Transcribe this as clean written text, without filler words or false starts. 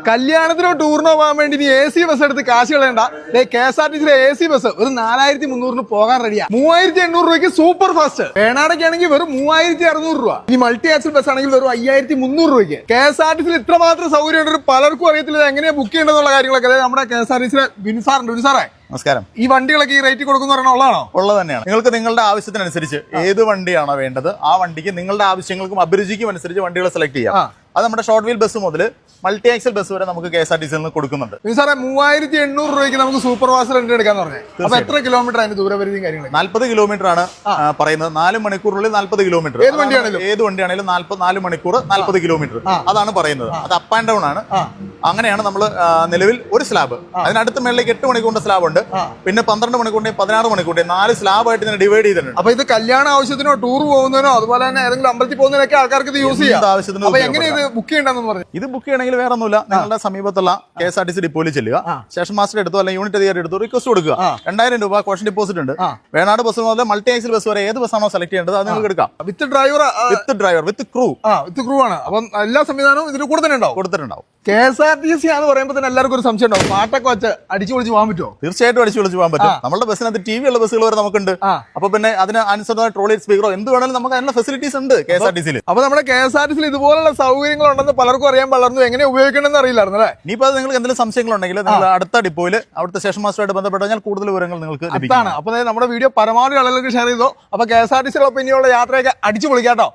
കല്യാണത്തിനോ ടൂറിനോ പോകാൻ വേണ്ടി നീ AC ബസ് എടുത്ത് കാശ് കളയണ്ട. KSRTC AC ബസ് ഒരു 4300 പോകാൻ റെഡിയാ. 3800 രൂപയ്ക്ക് സൂപ്പർ ഫാസ്റ്റ്. വേണാടൊക്കെ ആണെങ്കിൽ വെറും 3600 രൂപ. ഇനി മൾട്ടി ആക്സൽ ബസ് ആണെങ്കിൽ വെറും 5300 രൂപയ്ക്ക്. KSRTC ഇത്രമാത്രം സൗകര്യം ഉണ്ട്. പലർക്കും അറിയത്തില്ല എങ്ങനെയാ ബുക്ക് ചെയ്യേണ്ടതെന്നുള്ള കാര്യങ്ങളൊക്കെ. അതായത് നമ്മുടെ KSRTC ബിൻസാറുണ്ട്. നമസ്കാരം. ഈ വണ്ടികളൊക്കെ ഈ റേറ്റ് കൊടുക്കുന്ന ഉള്ളതാണോ? ഉള്ളത് തന്നെയാണ്. നിങ്ങൾക്ക് നിങ്ങളുടെ ആവശ്യത്തിനനുസരിച്ച് ഏത് വണ്ടിയാണോ വേണ്ടത് ആ വണ്ടിക്ക് നിങ്ങളുടെ ആവശ്യങ്ങൾക്കും അഭിരുചിക്കും അനുസരിച്ച് വണ്ടികൾ സെലക്ട് ചെയ്യാം. അത് നമ്മുടെ ഷോർട്ട് വീൽ ബസ് മുതൽ മൾട്ടി ആക്സൽ ബസ് വരെ നമുക്ക് KSRTC കൊടുക്കുന്നുണ്ട്. സാറേ 3800 രൂപയ്ക്ക് നമുക്ക് സൂപ്പർ ഫാസ്റ്റ് റെന്റ് എടുക്കാന്ന് പറഞ്ഞത്. അപ്പൊ എത്ര കിലോമീറ്റർ അതിന്റെ ദൂരപരിധിയും കാര്യങ്ങളും? 40 കിലോമീറ്റർ ആണ് പറയുന്നത്. 4 മണിക്കൂറിനുള്ളിൽ 40 കിലോമീറ്റർ. ഏത് വണ്ടിയാണെങ്കിലും 4 മണിക്കൂർ 40 കിലോമീറ്റർ അതാണ് പറയുന്നത്. അത് അപ്പ് ആൻഡ് ഡൗൺ ആണ്. അങ്ങനെയാണ് നമ്മൾ നിലവിൽ ഒരു സ്ലാബ്. അതിനടുത്ത് മേളിലേക്ക് 8 മണിക്കൂറിന്റെ സ്ലാബ് ഉണ്ട്. പിന്നെ 12 മണിക്കൂറിന്റെയും 16 മണിക്കൂറിന്റെയും 4 സ്ലാബായിട്ട് ഇതിനെ ഡിവൈഡ് ചെയ്തിട്ടുണ്ട്. അപ്പൊ ഇത് കല്യാണ ആവശ്യത്തിനോ ടൂർ പോകുന്നതിനോ അതുപോലെ തന്നെ ഏതെങ്കിലും അമ്പലത്തിൽ പോകുന്നതിനൊക്കെ ആൾക്കാർക്ക് ഇത് യൂസ് ചെയ്യാം. എങ്ങനെ ഇത് ബുക്ക് ചെയ്യണമെന്ന് പറഞ്ഞു? ഇത് ബുക്ക് ചെയ്യണമെങ്കിൽ വേറെ ഒന്നുമില്ല. നിങ്ങളുടെ സമീപത്തുള്ള KSRTC ഡിപ്പോയിൽ ചെല്ലുക. സ്റ്റേഷൻ മാസ്റ്റർ എടുത്തോ അല്ലെങ്കിൽ യൂണിറ്റ് അധികാരി എടുത്തോ റിക്വസ്റ്റ് കൊടുക്കുക. 2000 രൂപ കോഷൻ ഡിപ്പോസിറ്റ് ഉണ്ട്. വേണാട് ബസ് മുതൽ മൾട്ടി ആക്സൽ ബസ് വരെ ഏത് ബസ്സാണോ സെലക്ട് ചെയ്യേണ്ടത് അത് നിങ്ങൾക്ക് എടുക്കാം. വിത്ത് ഡ്രൈവർ, വിത്ത് ക്രൂ ആണ്. അപ്പം എല്ലാ സംവിധാനവും ഇതിന് കൂടെ തന്നെ കൊടുത്തിട്ടുണ്ടാവും. KSRTC ആണെന്ന് പറയുമ്പോൾ തന്നെ എല്ലാവർക്കും ഒരു സംശയം ഉണ്ടാവും. പാട്ടൊക്കെ വെച്ച് അടിച്ചു പൊളിച്ച് പോകാൻ പറ്റുമോ? തീർച്ചയായിട്ടും അടിച്ചു പൊളിച്ച് പോകാൻ പറ്റും. നമ്മുടെ ബസ്സിനകത്ത് TV ഉള്ള ബസ്സുകൾ വരെ നമുക്കുണ്ട്. അപ്പൊ പിന്നെ അതിന് അനുസൃതമായ ട്രോളി സ്പീക്കറോ എന്ത് വേണമെങ്കിലും നമുക്ക് അതിനുള്ള ഫെസിലിറ്റീസ് ഉണ്ട് KSRTC. അപ്പൊ നമ്മുടെ KSRTC ഇതുപോലുള്ള സൗകര്യങ്ങൾ ഉണ്ടെന്ന് പലർക്കും അറിയാൻ വളർന്നു. എങ്ങനെ ഉപയോഗിക്കണമെന്ന് അറിയില്ലായിരുന്നു അല്ലേ? ഇനിയിപ്പോ നിങ്ങൾക്ക് എന്തെങ്കിലും സംശയങ്ങളുണ്ടെങ്കിൽ നിങ്ങൾ അടുത്ത ഡിപ്പോയിൽ അവിടുത്തെ സ്റ്റേഷൻ മാസ്റ്ററുമായിട്ട് ബന്ധപ്പെട്ട് കഴിഞ്ഞാൽ കൂടുതൽ വിവരങ്ങൾ നിങ്ങൾക്ക് ലഭിക്കും. അപ്പൊ നമ്മുടെ വീഡിയോ പരമാവധി ആളുകൾക്ക് ഷെയർ ചെയ്തോ. അപ്പൊ KSRTC ഇനിയുള്ള യാത്രയൊക്കെ അടിച്ചു പൊളിക്കാട്ടോ.